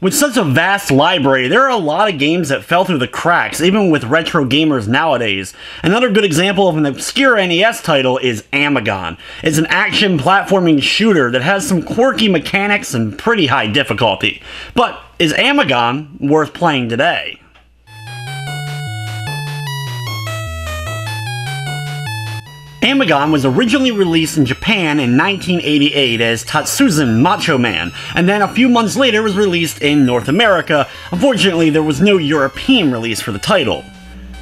With such a vast library, there are a lot of games that fell through the cracks, even with retro gamers nowadays. Another good example of an obscure NES title is Amagon. It's an action platforming shooter that has some quirky mechanics and pretty high difficulty. But is Amagon worth playing today? Amagon was originally released in Japan in 1988 as Tatsuzan Macho Man, and then a few months later was released in North America. Unfortunately, there was no European release for the title.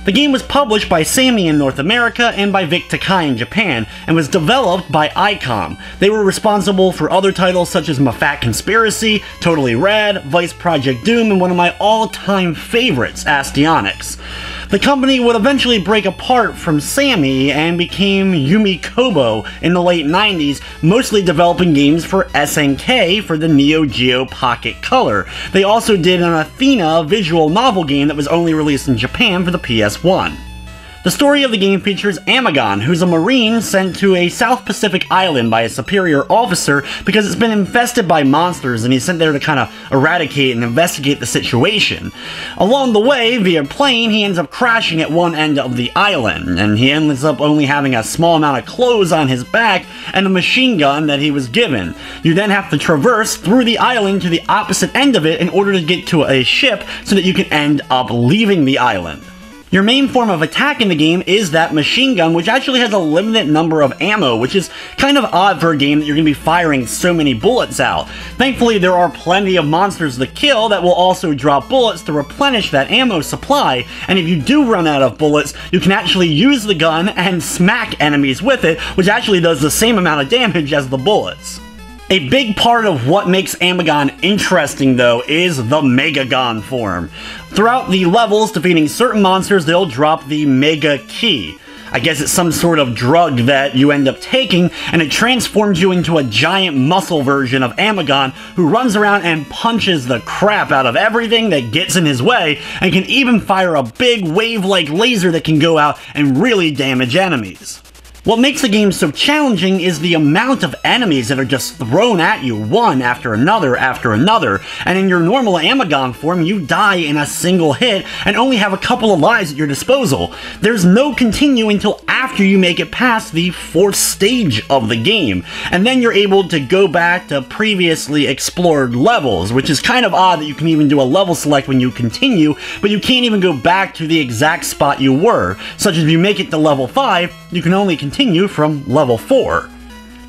The game was published by Sammy in North America and by Vic Takai in Japan, and was developed by Aicom. They were responsible for other titles such as Mafat Conspiracy, Totally Rad, Vice Project Doom, and one of my all-time favorites, Astyonics. The company would eventually break apart from Sammy and became Yumi Kobo in the late 90s, mostly developing games for SNK for the Neo Geo Pocket Color. They also did an Athena visual novel game that was only released in Japan for the PS1. The story of the game features Amagon, who's a marine sent to a South Pacific island by a superior officer because it's been infested by monsters, and he's sent there to kind of eradicate and investigate the situation. Along the way, via plane, he ends up crashing at one end of the island, and he ends up only having a small amount of clothes on his back and a machine gun that he was given. You then have to traverse through the island to the opposite end of it in order to get to a ship so that you can end up leaving the island. Your main form of attack in the game is that machine gun, which actually has a limited number of ammo, which is kind of odd for a game that you're going to be firing so many bullets out. Thankfully, there are plenty of monsters to kill that will also drop bullets to replenish that ammo supply, and if you do run out of bullets, you can actually use the gun and smack enemies with it, which actually does the same amount of damage as the bullets. A big part of what makes Amagon interesting, though, is the Megagon form. Throughout the levels, defeating certain monsters, they'll drop the Mega Key. I guess it's some sort of drug that you end up taking, and it transforms you into a giant muscle version of Amagon who runs around and punches the crap out of everything that gets in his way, and can even fire a big wave-like laser that can go out and really damage enemies. What makes the game so challenging is the amount of enemies that are just thrown at you one after another, and in your normal Amagon form, you die in a single hit and only have a couple of lives at your disposal. There's no continue until after you make it past the 4th stage of the game, and then you're able to go back to previously explored levels, which is kind of odd that you can even do a level select when you continue, but you can't even go back to the exact spot you were, such as if you make it to level 5, you can only continue from level 4.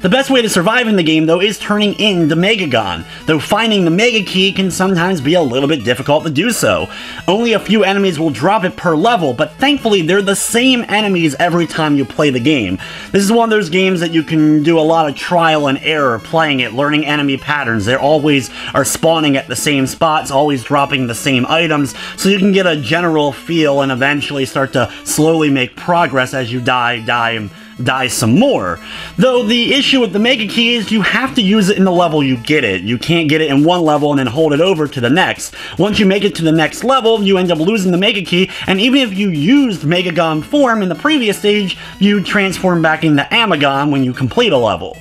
The best way to survive in the game, though, is turning in the Megagon, though finding the Mega Key can sometimes be a little bit difficult to do so. Only a few enemies will drop it per level, but thankfully they're the same enemies every time you play the game. This is one of those games that you can do a lot of trial and error playing it, learning enemy patterns. They always are spawning at the same spots, always dropping the same items, so you can get a general feel and eventually start to slowly make progress as you die some more. Though the issue with the Mega Key is you have to use it in the level you get it. You can't get it in one level and then hold it over to the next. Once you make it to the next level, you end up losing the Mega Key, and even if you used Megagon form in the previous stage, you transform back into Amagon when you complete a level.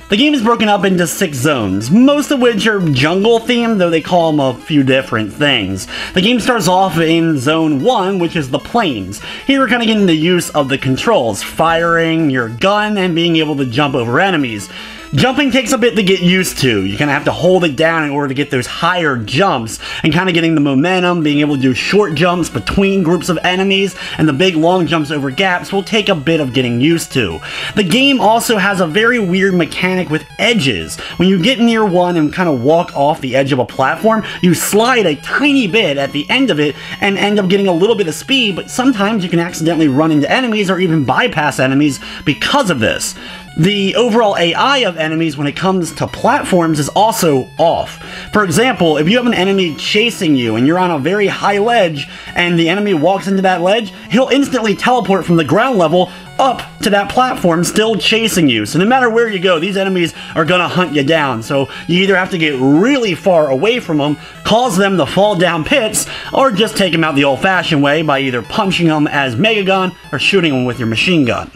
The game is broken up into 6 zones, most of which are jungle themed, though they call them a few different things. The game starts off in Zone 1, which is the plains. Here we're kind of getting the use of the controls, firing your gun and being able to jump over enemies. Jumping takes a bit to get used to. You kind of have to hold it down in order to get those higher jumps, and kind of getting the momentum, being able to do short jumps between groups of enemies, and the big long jumps over gaps will take a bit of getting used to. The game also has a very weird mechanic with edges. When you get near one and kind of walk off the edge of a platform, you slide a tiny bit at the end of it and end up getting a little bit of speed, but sometimes you can accidentally run into enemies or even bypass enemies because of this. The overall AI of enemies when it comes to platforms is also off. For example, if you have an enemy chasing you and you're on a very high ledge and the enemy walks into that ledge, he'll instantly teleport from the ground level up to that platform, still chasing you. So no matter where you go, these enemies are gonna hunt you down. So you either have to get really far away from them, cause them to fall down pits, or just take them out the old-fashioned way by either punching them as Megagon or shooting them with your machine gun.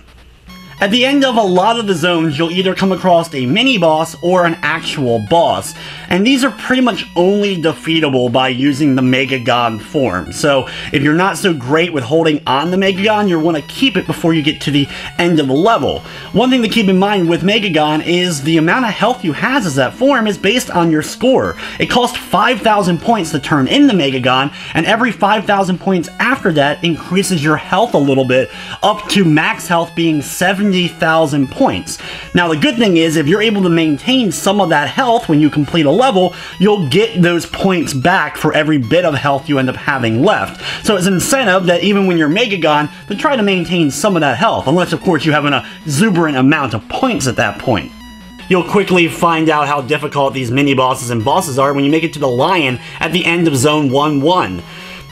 At the end of a lot of the zones, you'll either come across a mini-boss or an actual boss, and these are pretty much only defeatable by using the Megagon form. So if you're not so great with holding on the Megagon, you'll want to keep it before you get to the end of the level. One thing to keep in mind with Megagon is the amount of health you have as that form is based on your score. It costs 5,000 points to turn in the Megagon, and every 5,000 points after that increases your health a little bit, up to max health being 70,000 points. Now the good thing is, if you're able to maintain some of that health when you complete a level, you'll get those points back for every bit of health you end up having left. So it's an incentive that even when you're Megagon, to try to maintain some of that health, unless of course you have an exuberant amount of points at that point. You'll quickly find out how difficult these mini-bosses and bosses are when you make it to the lion at the end of Zone 1-1.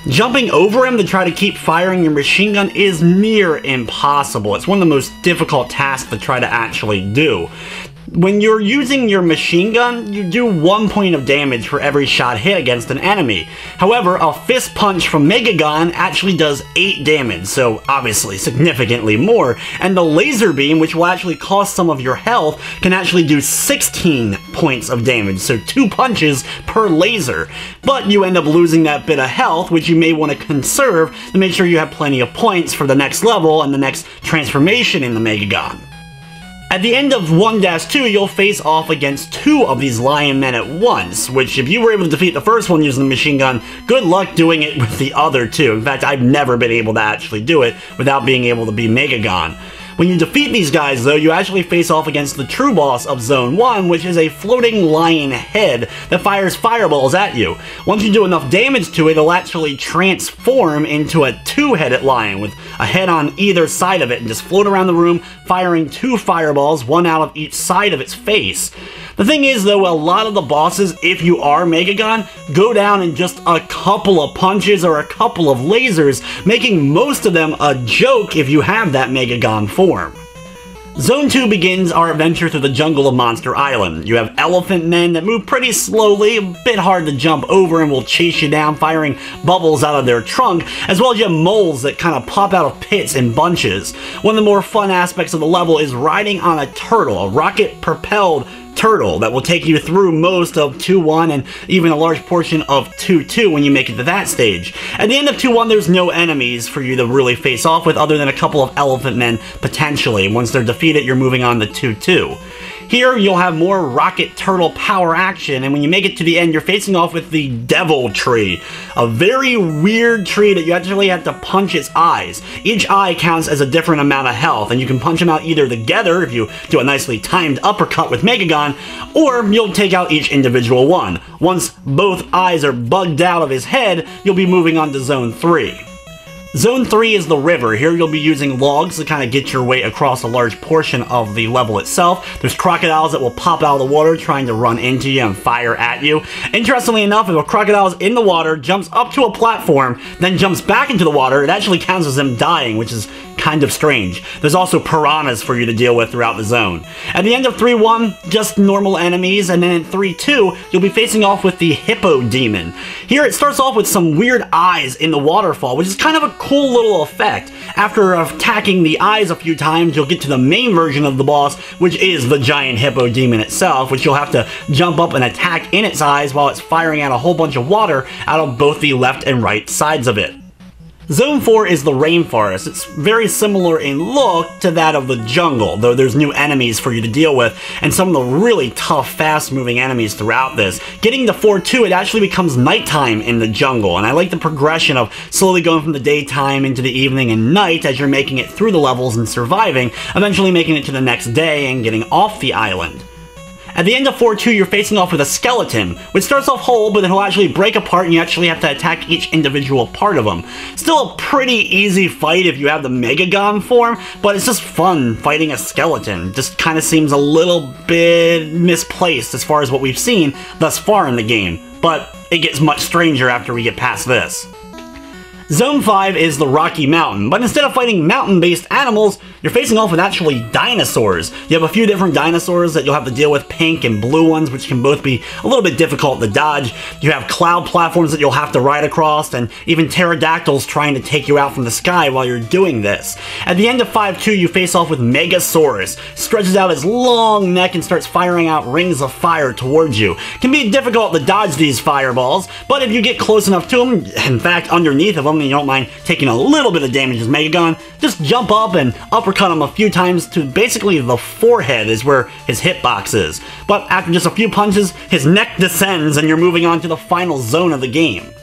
Jumping over him to try to keep firing your machine gun is near impossible. It's one of the most difficult tasks to try to actually do. When you're using your machine gun, you do 1 point of damage for every shot hit against an enemy. However, a fist punch from Megagon actually does 8 damage, so obviously significantly more, and the laser beam, which will actually cost some of your health, can actually do 16 points of damage, so 2 punches per laser. But you end up losing that bit of health, which you may want to conserve to make sure you have plenty of points for the next level and the next transformation in the Megagon. At the end of 1-2, you'll face off against 2 of these lion men at once, which if you were able to defeat the first one using the machine gun, good luck doing it with the other 2. In fact, I've never been able to actually do it without being able to be Megagon. When you defeat these guys, though, you actually face off against the true boss of Zone 1, which is a floating lion head that fires fireballs at you. Once you do enough damage to it, it'll actually transform into a 2-headed lion with a head on either side of it and just float around the room, firing 2 fireballs, one out of each side of its face. The thing is, though, a lot of the bosses, if you are Megagon, go down in just a couple of punches or a couple of lasers, making most of them a joke if you have that Megagon form. Zone 2 begins our adventure through the jungle of Monster Island. You have elephant men that move pretty slowly, a bit hard to jump over, and will chase you down, firing bubbles out of their trunk, as well as you have moles that kind of pop out of pits in bunches. One of the more fun aspects of the level is riding on a turtle, a rocket-propelled turtle that will take you through most of 2-1 and even a large portion of 2-2 when you make it to that stage. At the end of 2-1, there's no enemies for you to really face off with other than a couple of elephant men potentially. Once they're defeated, you're moving on to 2-2. Here, you'll have more rocket turtle power action, and when you make it to the end, you're facing off with the Devil Tree, a very weird tree that you actually have to punch its eyes. Each eye counts as a different amount of health, and you can punch them out either together if you do a nicely timed uppercut with Megagon, or you'll take out each individual one. Once both eyes are bugged out of his head, you'll be moving on to Zone 3. Zone 3 is the river. Here you'll be using logs to kind of get your way across a large portion of the level itself. There's crocodiles that will pop out of the water trying to run into you and fire at you. Interestingly enough, if a crocodile is in the water, jumps up to a platform, then jumps back into the water, it actually counts as them dying, which is kind of strange. There's also piranhas for you to deal with throughout the zone. At the end of 3-1, just normal enemies, and then in 3-2, you'll be facing off with the Hippo Demon. Here it starts off with some weird eyes in the waterfall, which is kind of a cool little effect. After attacking the eyes a few times, you'll get to the main version of the boss, which is the giant Hippo Demon itself, which you'll have to jump up and attack in its eyes while it's firing out a whole bunch of water out of both the left and right sides of it. Zone 4 is the Rainforest. It's very similar in look to that of the jungle, though there's new enemies for you to deal with, and some of the really tough, fast-moving enemies throughout this. Getting to 4-2, it actually becomes nighttime in the jungle, and I like the progression of slowly going from the daytime into the evening and night as you're making it through the levels and surviving, eventually making it to the next day and getting off the island. At the end of 4-2, you're facing off with a skeleton, which starts off whole, but then he'll actually break apart and you actually have to attack each individual part of him. Still a pretty easy fight if you have the Megagon form, but it's just fun fighting a skeleton. Just kind of seems a little bit misplaced as far as what we've seen thus far in the game, but it gets much stranger after we get past this. Zone 5 is the Rocky Mountain, but instead of fighting mountain-based animals, you're facing off with actually dinosaurs. You have a few different dinosaurs that you'll have to deal with, pink and blue ones, which can both be a little bit difficult to dodge. You have cloud platforms that you'll have to ride across, and even pterodactyls trying to take you out from the sky while you're doing this. At the end of 5-2, you face off with Megasaurus, stretches out his long neck and starts firing out rings of fire towards you. It can be difficult to dodge these fireballs, but if you get close enough to them, in fact underneath of them, and you don't mind taking a little bit of damage as Megagon, just jump up and uppercut him a few times to basically the forehead is where his hitbox is. But after just a few punches, his neck descends and you're moving on to the final zone of the game.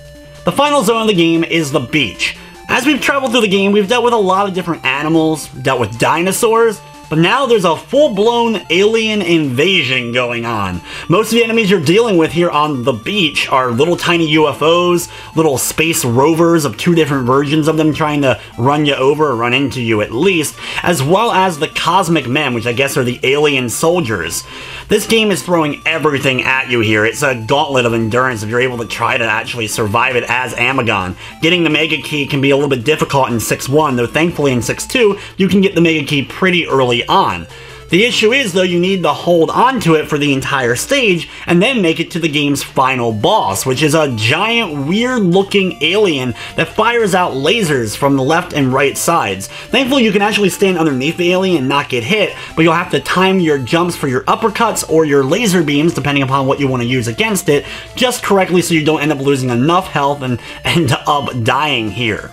The final zone of the game is the beach. As we've traveled through the game, we've dealt with a lot of different animals, dealt with dinosaurs, but now there's a full-blown alien invasion going on. Most of the enemies you're dealing with here on the beach are little tiny UFOs, little space rovers of two different versions of them trying to run you over or run into you at least, as well as the cosmic men, which I guess are the alien soldiers. This game is throwing everything at you here. It's a gauntlet of endurance if you're able to try to actually survive it as Amagon. Getting the Mega Key can be a little bit difficult in 6-1, though thankfully in 6-2, you can get the Mega Key pretty early on. The issue is, though, you need to hold on to it for the entire stage and then make it to the game's final boss, which is a giant, weird-looking alien that fires out lasers from the left and right sides. Thankfully, you can actually stand underneath the alien and not get hit, but you'll have to time your jumps for your uppercuts or your laser beams, depending upon what you want to use against it, just correctly so you don't end up losing enough health and end up dying here.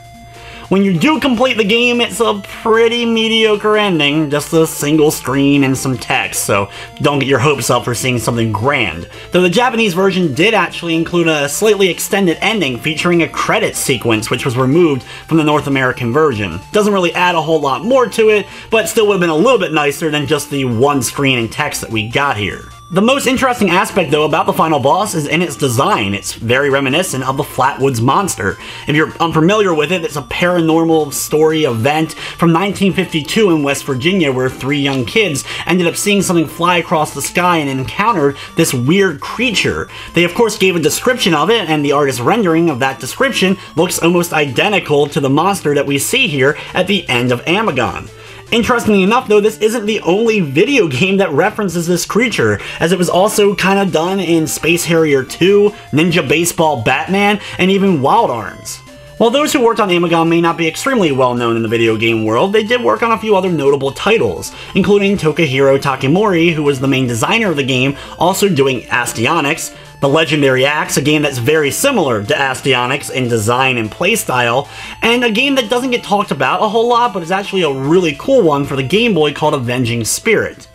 When you do complete the game, it's a pretty mediocre ending, just a single screen and some text, so don't get your hopes up for seeing something grand. Though the Japanese version did actually include a slightly extended ending featuring a credits sequence, which was removed from the North American version. Doesn't really add a whole lot more to it, but still would have been a little bit nicer than just the one screen and text that we got here. The most interesting aspect, though, about the final boss is in its design. It's very reminiscent of the Flatwoods Monster. If you're unfamiliar with it, it's a paranormal story event from 1952 in West Virginia where three young kids ended up seeing something fly across the sky and encountered this weird creature. They, of course, gave a description of it, and the artist's rendering of that description looks almost identical to the monster that we see here at the end of Amagon. Interestingly enough, though, this isn't the only video game that references this creature, as it was also kind of done in Space Harrier 2, Ninja Baseball Batman, and even Wild Arms. While those who worked on Amagon may not be extremely well known in the video game world, they did work on a few other notable titles, including Tokahiro Takemori, who was the main designer of the game, also doing Astyonics, The Legendary Axe, a game that's very similar to Astyonics in design and playstyle, and a game that doesn't get talked about a whole lot, but is actually a really cool one for the Game Boy called Avenging Spirit.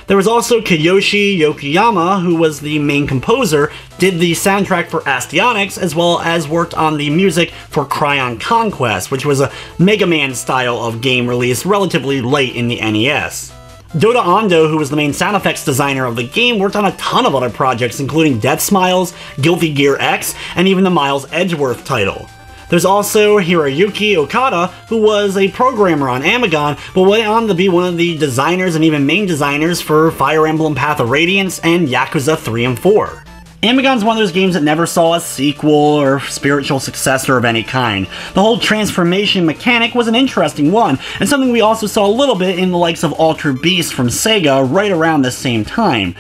There was also Kiyoshi Yokoyama, who was the main composer, did the soundtrack for Astyonics, as well as worked on the music for Cryon Conquest, which was a Mega Man style of game released relatively late in the NES. Dota Ando, who was the main sound effects designer of the game, worked on a ton of other projects, including Death Smiles, Guilty Gear X, and even the Miles Edgeworth title. There's also Hiroyuki Okada, who was a programmer on Amagon, but went on to be one of the designers and even main designers for Fire Emblem Path of Radiance and Yakuza 3 and 4. Amagon's one of those games that never saw a sequel or spiritual successor of any kind. The whole transformation mechanic was an interesting one, and something we also saw a little bit in the likes of Altered Beast from Sega right around the same time.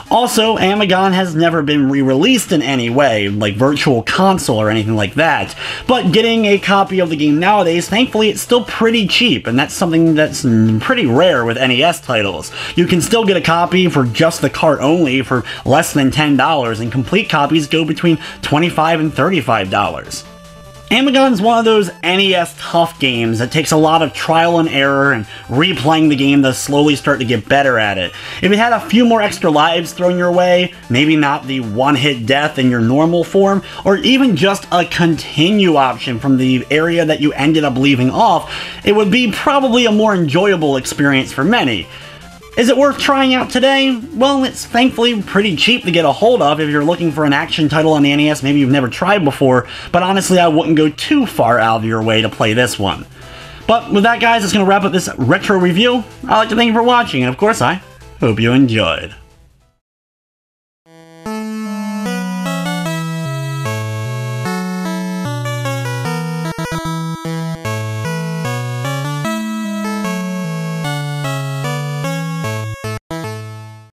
Also, Amagon has never been re-released in any way, like Virtual Console or anything like that, but getting a copy of the game nowadays, thankfully it's still pretty cheap, and that's something that's pretty rare with NES titles. You can still get a copy for just the cart only for less than $10, and complete copies go between $25 and $35. Amagon's one of those NES tough games that takes a lot of trial and error and replaying the game to slowly start to get better at it. If it had a few more extra lives thrown your way, maybe not the one-hit death in your normal form, or even just a continue option from the area that you ended up leaving off, it would be probably a more enjoyable experience for many. Is it worth trying out today? Well, it's thankfully pretty cheap to get a hold of if you're looking for an action title on the NES maybe you've never tried before, but honestly I wouldn't go too far out of your way to play this one. But with that, guys, that's going to wrap up this retro review. I'd like to thank you for watching, and of course I hope you enjoyed.